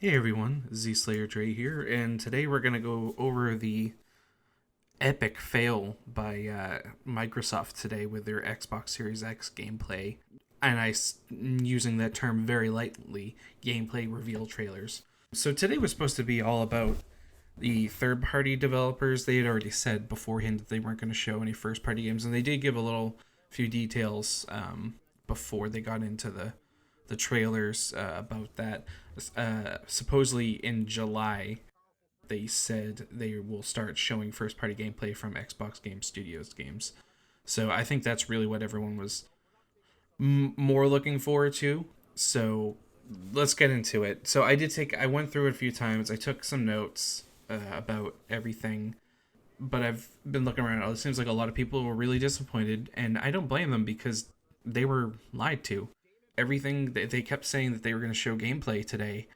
Hey everyone, Z Slayer Dre here, and today we're gonna go over the epic fail by Microsoft today with their Xbox Series X gameplay, and using that term very lightly, gameplay reveal trailers. So today was supposed to be all about the third-party developers. They had already said beforehand that they weren't going to show any first-party games, and they did give a few details before they got into the trailers about that. Supposedly in July, they said they will start showing first party gameplay from Xbox Game Studios games. So I think that's really what everyone was more looking forward to. So let's get into it. So I went through it a few times. I took some notes about everything, but I've been looking around. It seems like a lot of people were really disappointed, and I don't blame them because they were lied to. Everything they kept saying that they were going to show gameplay today,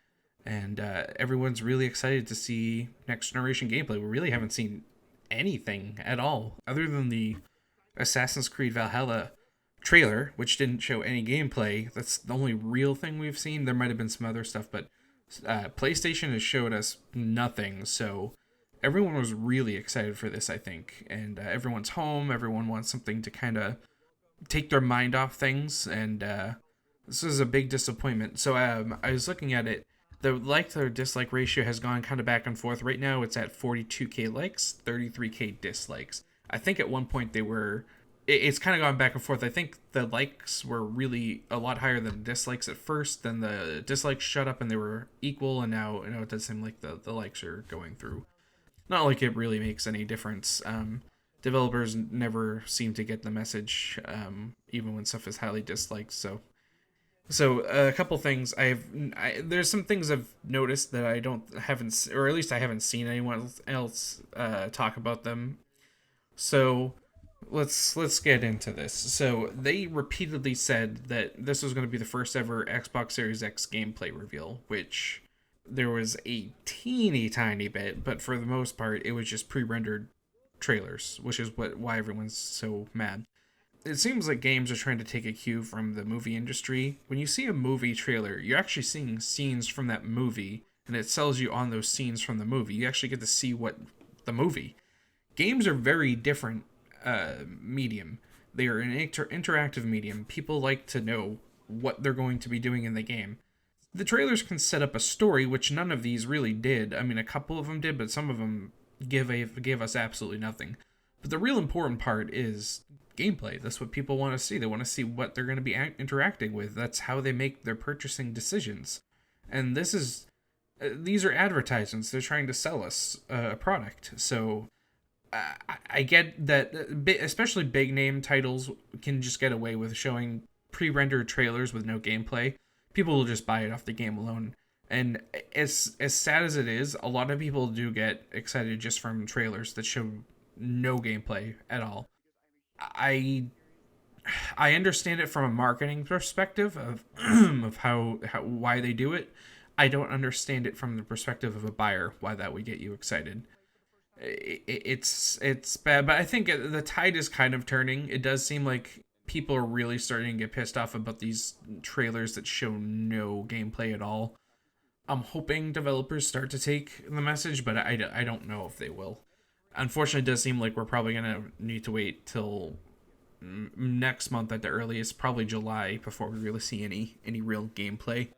and everyone's really excited to see next generation gameplay. We really haven't seen anything at all other than the Assassin's Creed Valhalla trailer, which didn't show any gameplay. That's the only real thing we've seen. There might have been some other stuff, but PlayStation has showed us nothing. So everyone was really excited for this, I think, and everyone's home. Everyone wants something to kind of take their mind off things, and this is a big disappointment. So I was looking at it. The like to dislike ratio has gone kind of back and forth. Right now, it's at 42k likes, 33k dislikes. I think at one point they were. It's kind of gone back and forth. I think the likes were really a lot higher than dislikes at first. Then the dislikes shut up and they were equal, and now it does seem like the likes are going through. Not like it really makes any difference. Developers never seem to get the message, even when stuff is highly disliked. So a couple things there's some things I've noticed that haven't, or at least I haven't seen anyone else talk about them. So let's get into this. So they repeatedly said that this was going to be the first ever Xbox Series X gameplay reveal, which there was a teeny tiny bit, but for the most part it was just pre-rendered trailers, which is why everyone's so mad. It seems like games are trying to take a cue from the movie industry. When you see a movie trailer, you're actually seeing scenes from that movie, and it sells you on those scenes from the movie. You actually get to see what the movie. Games are very different medium. They are an interactive medium. People like to know what they're going to be doing in the game. The trailers can set up a story, which none of these really did. I mean, a couple of them did, but some of them give us absolutely nothing. But the real important part is gameplay. That's what people want to see. They want to see what they're going to be interacting with. That's how they make their purchasing decisions. And these are advertisements. They're trying to sell us a product. So I get that, especially big name titles can just get away with showing pre-rendered trailers with no gameplay. People will just buy it off the game alone. And as sad as it is, a lot of people do get excited just from trailers that show no gameplay at all. I I understand it from a marketing perspective of of how why they do it. I don't understand it from the perspective of a buyer why that would get you excited. It's bad, but I think the tide is kind of turning. It does seem like people are really starting to get pissed off about these trailers that show no gameplay at all. I'm hoping developers start to take the message, but I don't know if they will. Unfortunately, it does seem like we're probably going to need to wait till next month at the earliest, probably July, before we really see any real gameplay.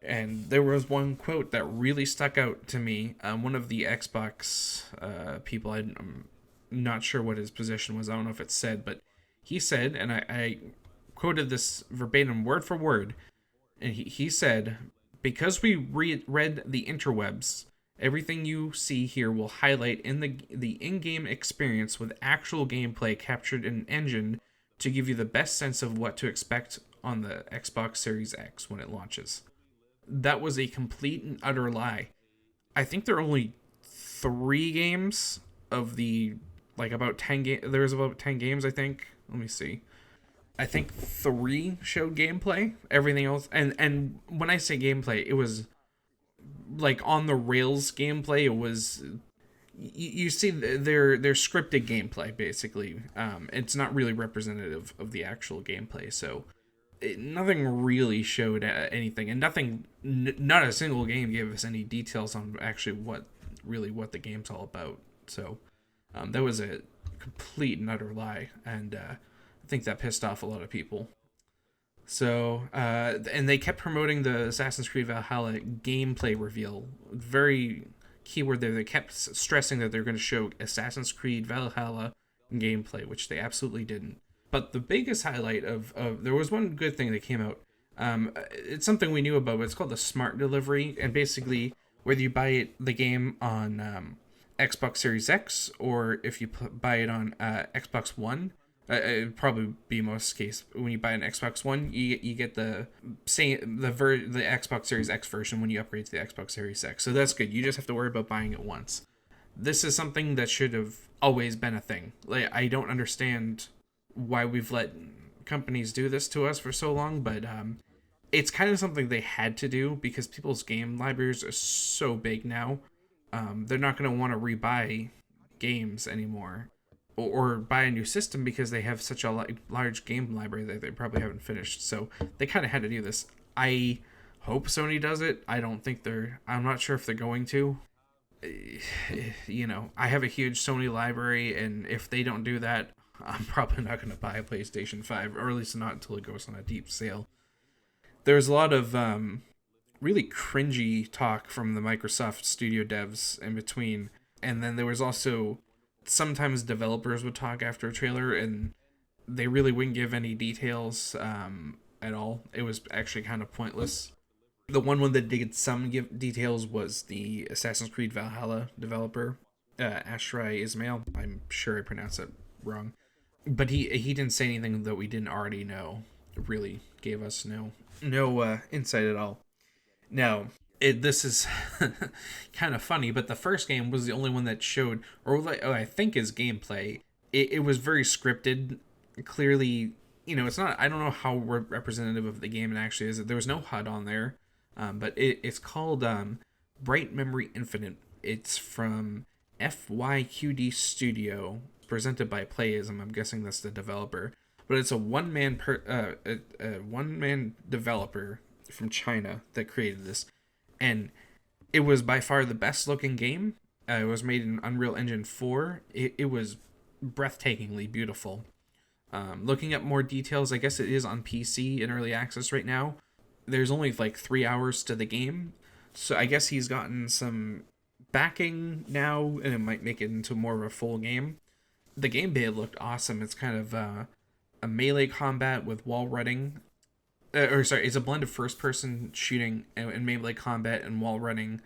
And there was one quote that really stuck out to me. One of the Xbox people, I'm not sure what his position was. I don't know if it's said, but he said, and I quoted this verbatim, word for word, and he said, because we read the interwebs, everything you see here will highlight in the in-game experience with actual gameplay captured in an engine to give you the best sense of what to expect on the Xbox Series X when it launches. That was a complete and utter lie. I think there are only 3 games of the, like, about 10 games. There's about 10 games, I think. Let me see. I think 3 showed gameplay. Everything else, and when I say gameplay, it was like on the rails gameplay. It was, you see their scripted gameplay basically. It's not really representative of the actual gameplay. So nothing really showed anything, and not a single game gave us any details on actually what the game's all about. So that was a complete and utter lie, and I think that pissed off a lot of people. So, and they kept promoting the Assassin's Creed Valhalla gameplay reveal. Very keyword there. They kept stressing that they're going to show Assassin's Creed Valhalla gameplay, which they absolutely didn't. But the biggest highlight of there was one good thing that came out. It's something we knew about, but it's called the Smart Delivery, and basically whether you buy the game on Xbox Series X or if you buy it on Xbox One, it'd probably be most case when you buy an Xbox One, you get the same the Xbox Series X version when you upgrade to the Xbox Series X. So that's good. You just have to worry about buying it once. This is something that should have always been a thing. Like, I don't understand why we've let companies do this to us for so long, but it's kind of something they had to do because people's game libraries are so big now. They're not going to want to rebuy games anymore or buy a new system because they have such a large game library that they probably haven't finished. So they kind of had to do this. I hope Sony does it. I'm not sure if they're going to. I have a huge Sony library, and if they don't do that, I'm probably not going to buy a PlayStation 5, or at least not until it goes on a deep sale. There's a lot of really cringy talk from the Microsoft studio devs in between, and then there was also sometimes developers would talk after a trailer, and they really wouldn't give any details at all. It was actually kind of pointless. The one that did some give details was the Assassin's Creed Valhalla developer, Ashrai Ismail. I'm sure I pronounced it wrong, but he didn't say anything that we didn't already know. It really gave us no insight at all. Now, this is kind of funny, but the first game was the only one that showed, I think is gameplay. It was very scripted. Clearly, it's not. I don't know how representative of the game it actually is. There was no HUD on there. But it's called Bright Memory Infinite. It's from FYQD Studio, presented by Playism. I'm guessing that's the developer. But it's a one-man developer from China that created this, and it was by far the best-looking game. It was made in Unreal Engine 4. It was breathtakingly beautiful. Looking at more details, I guess it is on PC in early access right now. There's only like 3 hours to the game, so I guess he's gotten some backing now, and it might make it into more of a full game. The gameplay looked awesome. It's kind of a melee combat with wall running. It's a blend of first-person shooting and melee combat and wall running.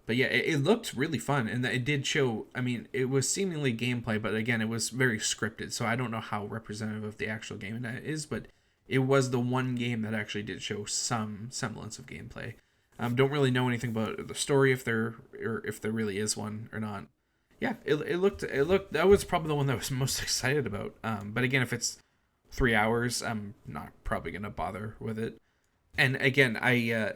But yeah, it looked really fun, and it did show. I mean, it was seemingly gameplay, but again, it was very scripted, so I don't know how representative of the actual game that is, but it was the one game that actually did show some semblance of gameplay. Don't really know anything about the story, if there really is one or not. Yeah, it looked. That was probably the one that I was most excited about. But again, if it's 3 hours, I'm not probably gonna bother with it. And again, I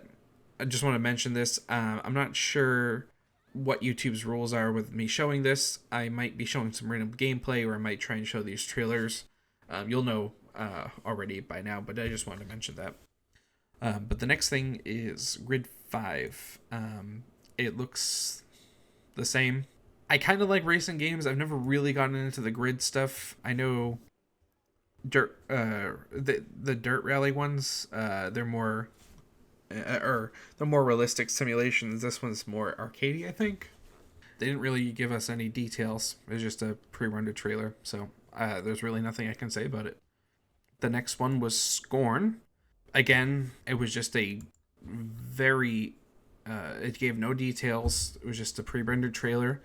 just want to mention this. I'm not sure what YouTube's rules are with me showing this. I might be showing some random gameplay, or I might try and show these trailers. You'll know already by now, but I just wanted to mention that. But the next thing is Grid 5. It looks the same. I kind of like racing games. I've never really gotten into the grid stuff. I know the dirt rally ones, they're more realistic simulations. This one's more arcadey, I think. They didn't really give us any details. It was just a pre-rendered trailer, so there's really nothing I can say about it. The next one was Scorn. Again, it was just a very... it gave no details. It was just a pre-rendered trailer.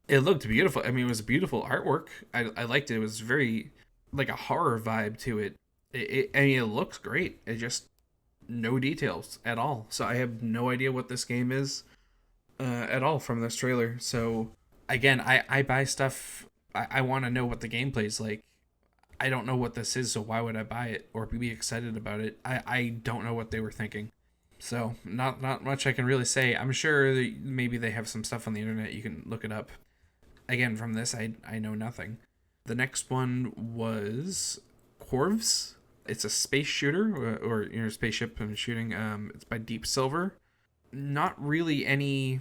It looked beautiful. I mean, it was beautiful artwork. I liked it. It was very... like a horror vibe to it. I mean, it looks great. It just... no details at all. So I have no idea what this game is at all from this trailer. So, again, I buy stuff... I want to know what the gameplay's like. I don't know what this is, so why would I buy it or be excited about it? I don't know what they were thinking. So, not much I can really say. I'm sure that maybe they have some stuff on the internet. You can look it up. Again, from this, I know nothing. The next one was Porvis. It's a space shooter, or spaceship and shooting. It's by Deep Silver. Not really any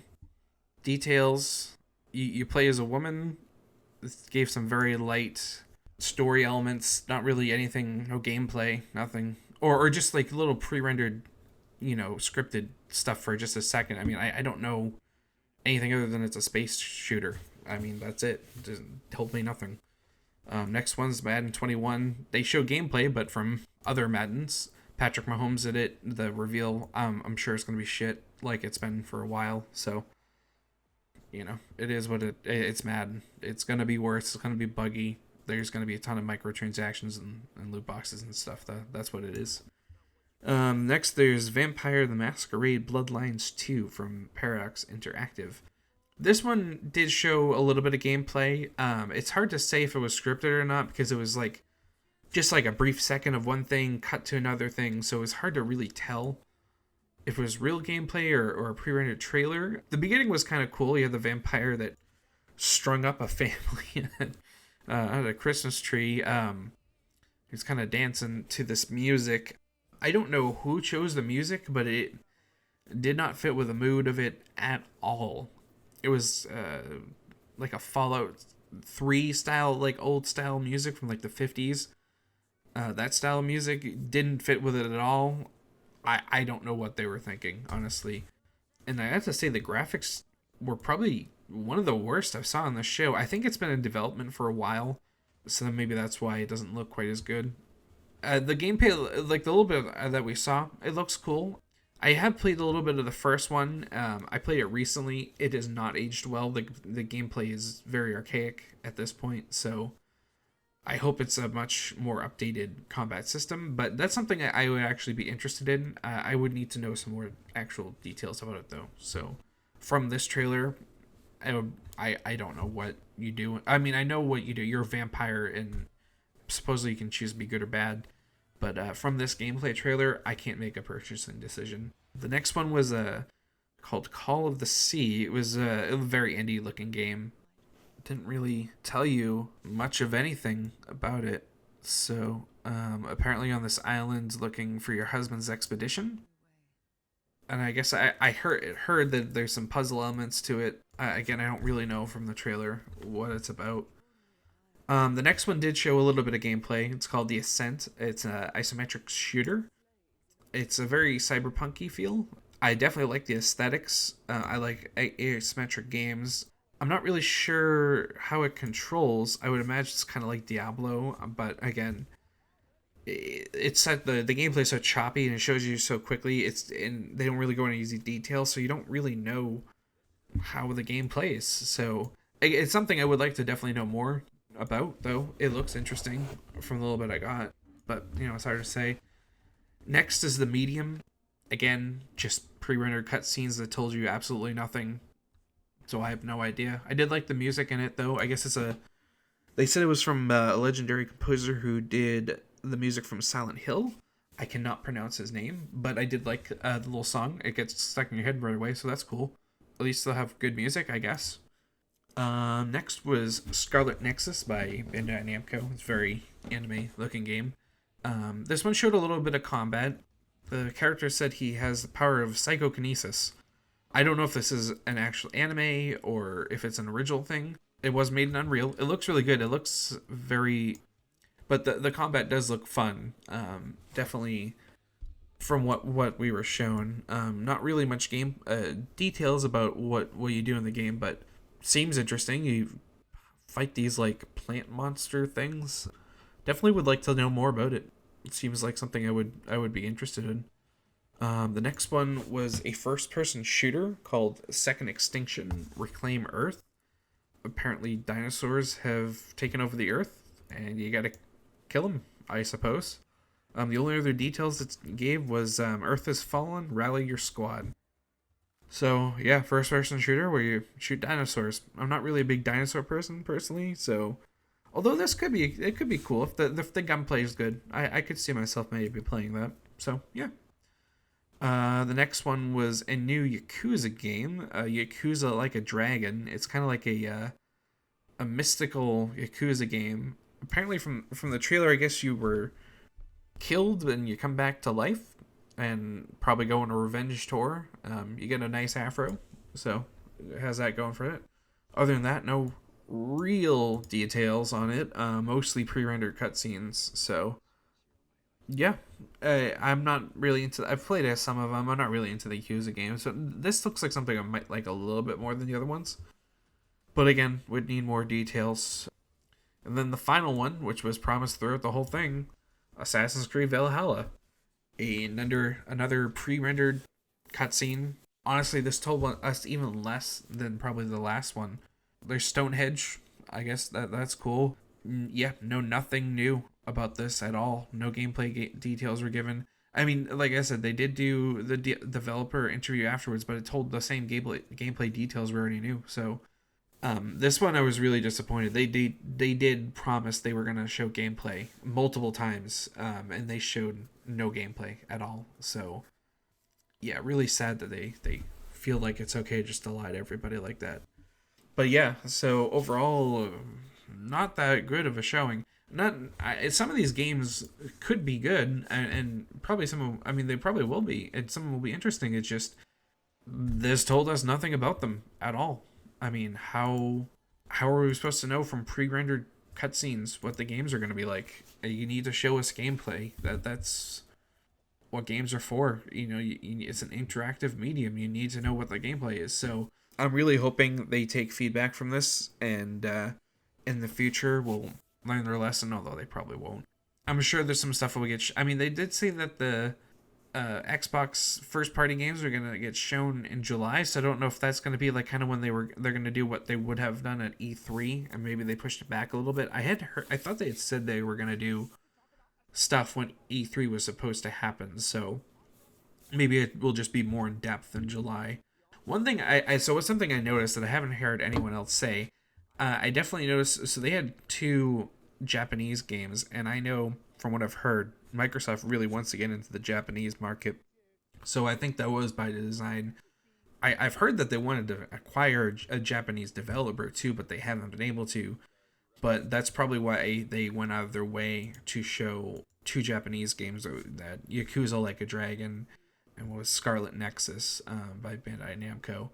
details. You play as a woman. This gave some very light story elements. Not really anything. No gameplay. Nothing. Or just like little pre-rendered, scripted stuff for just a second. I mean, I don't know anything other than it's a space shooter. I mean, that's it. Just told me nothing. Next one's Madden 21. They show gameplay, but from other Maddens. Patrick Mahomes did it. The reveal, I'm sure it's going to be shit like it's been for a while. So, it is what it's Madden. It's going to be worse. It's going to be buggy. There's going to be a ton of microtransactions and loot boxes and stuff. That's what it is. Next, there's Vampire the Masquerade Bloodlines 2 from Paradox Interactive. This one did show a little bit of gameplay. It's hard to say if it was scripted or not because it was just like a brief second of one thing cut to another thing, so it's hard to really tell if it was real gameplay or a pre-rendered trailer. The beginning was kind of cool. You had the vampire that strung up a family at a Christmas tree. He's kind of dancing to this music. I don't know who chose the music, but it did not fit with the mood of it at all. It was like a Fallout 3 style, like old style music from like the 50s. That style of music didn't fit with it at all. I don't know what they were thinking, honestly. And I have to say the graphics were probably one of the worst I saw on the show. I think it's been in development for a while, so then maybe that's why it doesn't look quite as good. The gameplay, like the little bit that we saw, it looks cool. I have played a little bit of the first one. I played it recently. It has not aged well. The gameplay is very archaic at this point, so I hope it's a much more updated combat system. But that's something I would actually be interested in. I would need to know some more actual details about it, though. So from this trailer, I don't know what you do. I mean, I know what you do. You're a vampire, and supposedly you can choose to be good or bad. But from this gameplay trailer, I can't make a purchasing decision. The next one was called Call of the Sea. It was a very indie-looking game. Didn't really tell you much of anything about it. So, apparently on this island looking for your husband's expedition. And I guess I heard that there's some puzzle elements to it. Again, I don't really know from the trailer what it's about. The next one did show a little bit of gameplay. It's called The Ascent. It's an isometric shooter. It's a very cyberpunky feel. I definitely like the aesthetics. I like asymmetric games. I'm not really sure how it controls. I would imagine it's kind of like Diablo, but again, it's set the gameplay is so choppy and it shows you so quickly. They don't really go into easy detail, so you don't really know how the game plays. So it's something I would like to definitely know more about, though. It looks interesting from the little bit I got, but it's hard to say. Next is The Medium. Again, just pre-rendered cutscenes that told you absolutely nothing, so I have no idea. I did like the music in it, though. I guess they said it was from a legendary composer who did the music from Silent Hill. I cannot pronounce his name, but I did like the little song. It gets stuck in your head right away, so that's cool. At least they'll have good music, I guess. Next was Scarlet Nexus by Bandai Namco. It's a very anime-looking game. This one showed a little bit of combat. The character said he has the power of psychokinesis. I don't know if this is an actual anime or if it's an original thing. It was made in Unreal. It looks really good. It looks very... But the combat does look fun. Definitely from what we were shown. Not really much game details about what you do in the game, but seems interesting. You fight these like plant monster things. Definitely would like to know more about it. It seems like something I would be interested in. The next one was a first-person shooter called Second Extinction: Reclaim Earth. Apparently, dinosaurs have taken over the Earth, and you gotta kill them, I suppose. The only other details it gave was Earth has fallen, rally your squad. So, yeah, first-person shooter where you shoot dinosaurs. I'm not really a big dinosaur person, personally, so... Although it could be cool if the gunplay is good. I could see myself maybe playing that. So, yeah. The next one was a new Yakuza game. Yakuza Like a Dragon. It's kind of like a mystical Yakuza game. Apparently from the trailer, I guess you were killed and you come back to life and probably go on a revenge tour. You get a nice afro, so how's that going for it? Other than that, no real details on it. Mostly pre-rendered cutscenes. So yeah, I'm not really into. I've played as some of them. I'm not really into the Yakuza games, but this looks like something I might like a little bit more than the other ones. But again, would need more details. And then the final one, which was promised throughout the whole thing, Assassin's Creed Valhalla, another pre-rendered cutscene. Honestly, this told us even less than probably the last one. There's Stonehenge. I guess that's cool. Yeah, no, nothing new about this at all. No gameplay details were given. I mean, like I said, they did do the developer interview afterwards, but it told the same gameplay details we already knew. So this one I was really disappointed. They did promise they were gonna show gameplay multiple times, and they showed no gameplay at all. So yeah, really sad that they feel like it's okay just to lie to everybody like that. But yeah, so overall, not that good of a showing. Not some of these games could be good, and probably some of them, I mean they probably will be, and some of them will be interesting. It's just this told us nothing about them at all. I mean, how are we supposed to know from pre-rendered cutscenes what the games are going to be like? You need to show us gameplay. That's what games are for. It's an interactive medium. You need to know what the gameplay is. So I'm really hoping they take feedback from this, and in the future will learn their lesson. Although they probably won't. I'm sure there's some stuff will get. I mean, they did say that the Xbox first party games are gonna get shown in July, so I don't know if that's gonna be like kind of when they're gonna do what they would have done at E3, and maybe they pushed it back a little bit. I thought they had said they were gonna do stuff when E3 was supposed to happen, so maybe it will just be more in depth in July. One thing so it's something I noticed that I haven't heard anyone else say. I definitely noticed. So they had two Japanese games, and I know from what I've heard, Microsoft really wants to get into the Japanese market. So I think that was by design. I've heard that they wanted to acquire a Japanese developer too, but they haven't been able to. But that's probably why they went out of their way to show two Japanese games, that Yakuza Like a Dragon and was Scarlet Nexus, by Bandai Namco.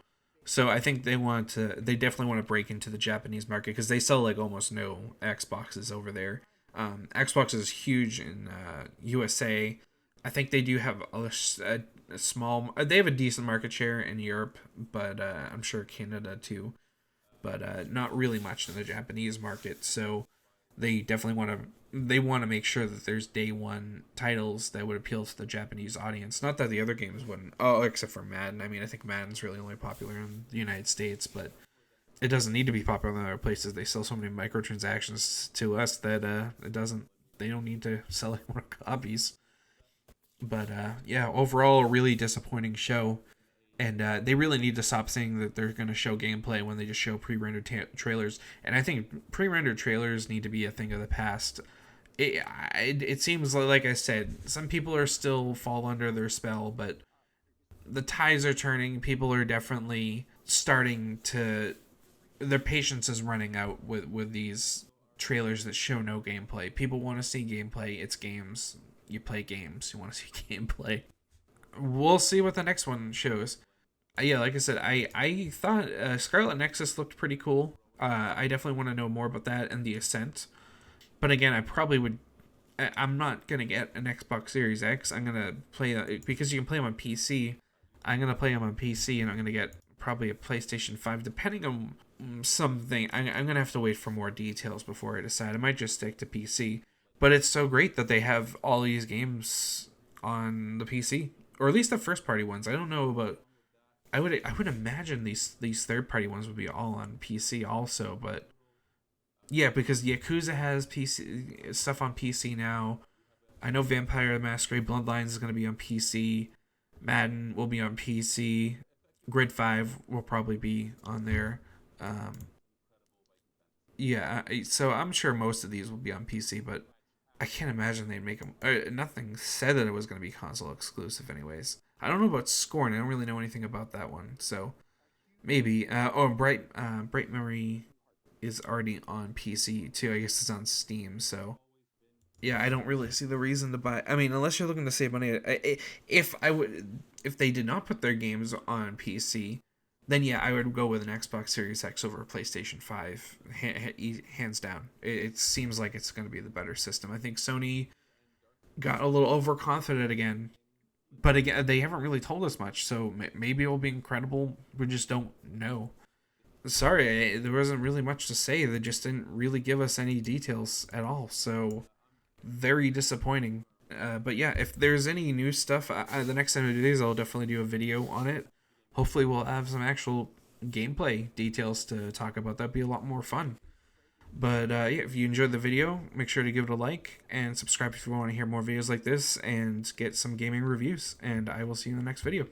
So I think they definitely want to break into the Japanese market because they sell like almost no Xboxes over there. Xbox is huge in USA. I think they do have a small. They have a decent market share in Europe, but I'm sure Canada too. But not really much in the Japanese market. So they definitely want to make sure that there's day one titles that would appeal to the Japanese audience. Not that the other games wouldn't. Oh, except for Madden. I mean, I think Madden's really only popular in the United States, but it doesn't need to be popular in other places. They sell so many microtransactions to us that it doesn't. They don't need to sell any more copies. But yeah, overall, a really disappointing show. And they really need to stop saying that they're going to show gameplay when they just show pre-rendered trailers. And I think pre-rendered trailers need to be a thing of the past. It seems like I said, some people are still fall under their spell, but the tides are turning. People are definitely starting to. Their patience is running out with these trailers that show no gameplay. People want to see gameplay. It's games. You play games. You want to see gameplay. We'll see what the next one shows. Yeah, like I said, I thought Scarlet Nexus looked pretty cool. I definitely want to know more about that and the Ascent. But again, I probably would. I'm not gonna get an Xbox Series X. I'm gonna play because you can play them on PC. I'm gonna play them on PC, and I'm gonna get probably a PlayStation 5, depending on something. I'm gonna have to wait for more details before I decide. I might just stick to PC. But it's so great that they have all these games on the PC, or at least the first party ones. I don't know about. I would imagine these third party ones would be all on PC also, but yeah, because Yakuza has PC stuff on PC now. I know Vampire the Masquerade Bloodlines is going to be on PC. Madden will be on PC. Grid 5 will probably be on there. Um, yeah, so I'm sure most of these will be on PC, but I can't imagine they'd make them. Nothing said that it was going to be console exclusive, anyways. I don't know about Scorn. I don't really know anything about that one, so maybe. Bright Memory is already on PC too. I guess it's on Steam, so Yeah, I don't really see the reason to buy. I mean, unless you're looking to save money. If they did not put their games on PC, then yeah, I would go with an Xbox Series X over a PlayStation 5, hands down. It seems like it's going to be the better system. I think Sony got a little overconfident again, but again, they haven't really told us much, so maybe it will be incredible. We just don't know. Sorry, there wasn't really much to say. They just didn't really give us any details at all, so very disappointing. But yeah, if there's any new stuff, the next time I do these, I'll definitely do a video on it. Hopefully, we'll have some actual gameplay details to talk about. That'd be a lot more fun. But yeah, if you enjoyed the video, make sure to give it a like and subscribe if you want to hear more videos like this and get some gaming reviews. And I will see you in the next video.